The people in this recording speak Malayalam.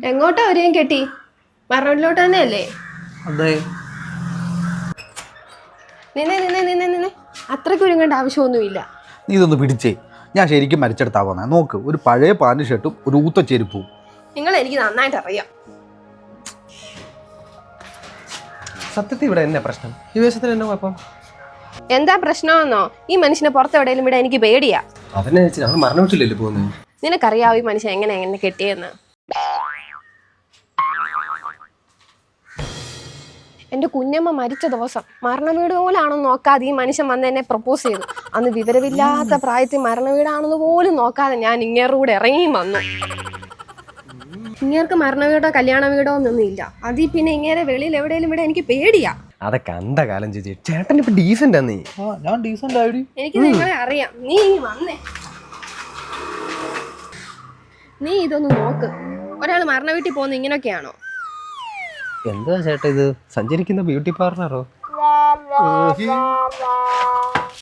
എങ്ങോട്ടാ അവരെയും കെട്ടി മരണോട്ടിലോട്ട് തന്നെയല്ലേ? അതെ. നിന്നെ നിന്നെ നിന്നെ നിന്നെ അത്രയ്ക്ക് ഒരുങ്ങേണ്ട ആവശ്യമൊന്നുമില്ല. നീ ഇതൊന്ന് പിടിച്ചേ. ഞാൻ ശരിക്കും മരിച്ചെടുത്താ പോന്നെ. നോക്ക്, ഒരു പഴയ പാന്റ് ഷർട്ടും ഒരു ഊത്ത ചെരുപ്പും. നിങ്ങൾ എനിക്ക് നന്നായിട്ട് അറിയാം. സത്യത്തിൽ ഇവിടെ എന്നാ പ്രശ്നം? ഈ വേഷത്തിന് എന്നാ കുഴപ്പം? എന്താ പ്രശ്നമെന്നോ? ഈ മനുഷ്യനെ പുറത്തെവിടെയും വിടാൻ എനിക്ക് പേടിയാ. അതന്നെ ചേച്ചി, ഞങ്ങൾ മരണമിട്ടില്ലല്ലോ പോകുന്നത്. നിനക്കറിയാവോ ഈ മനുഷ്യൻ എങ്ങനെ കെട്ടിയെന്ന്? എൻ്റെ കുഞ്ഞമ്മ മരിച്ച ദിവസം മരണ വീട് പോലാണെന്ന് നോക്കാതെ ഈ മനുഷ്യൻ വന്ന് എന്നെ പ്രപ്പോസ് ചെയ്തു. അന്ന് വിവരമില്ലാത്ത പ്രായത്തിൽ മരണ വീടാണെന്ന് പോലും നോക്കാതെ ഞാൻ ഇങ്ങേരുടെ കൂടെ ഇറങ്ങി വന്നു. ഇങ്ങേർക്ക് മരണ വീടോ കല്യാണ വീടോ ഒന്നും ഇല്ല. അതിൽ പിന്നെ ഇങ്ങേരെ വെളിയിൽ എവിടെയെങ്കിലും ഇവിടെ എനിക്ക് പേടിയാ. അതൊക്കെ അന്ത കാലം ചേച്ചി. ചേട്ടൻ ഇപ്പൊ ഡീസന്റ് നീ. ഞാൻ ഡീസന്റ് ആയി. എനിക്ക് നിങ്ങളെ അറിയാം. നീ വന്നേ, നീ ഇതൊന്ന് നോക്ക്. ഒരാൾ മരണ വീട്ടിൽ പോകുന്ന ഇങ്ങനെയൊക്കെയാണോ? എന്താ ചേട്ടാ ഇത്? സഞ്ചരിക്കുന്ന ബ്യൂട്ടി പാർലറോ?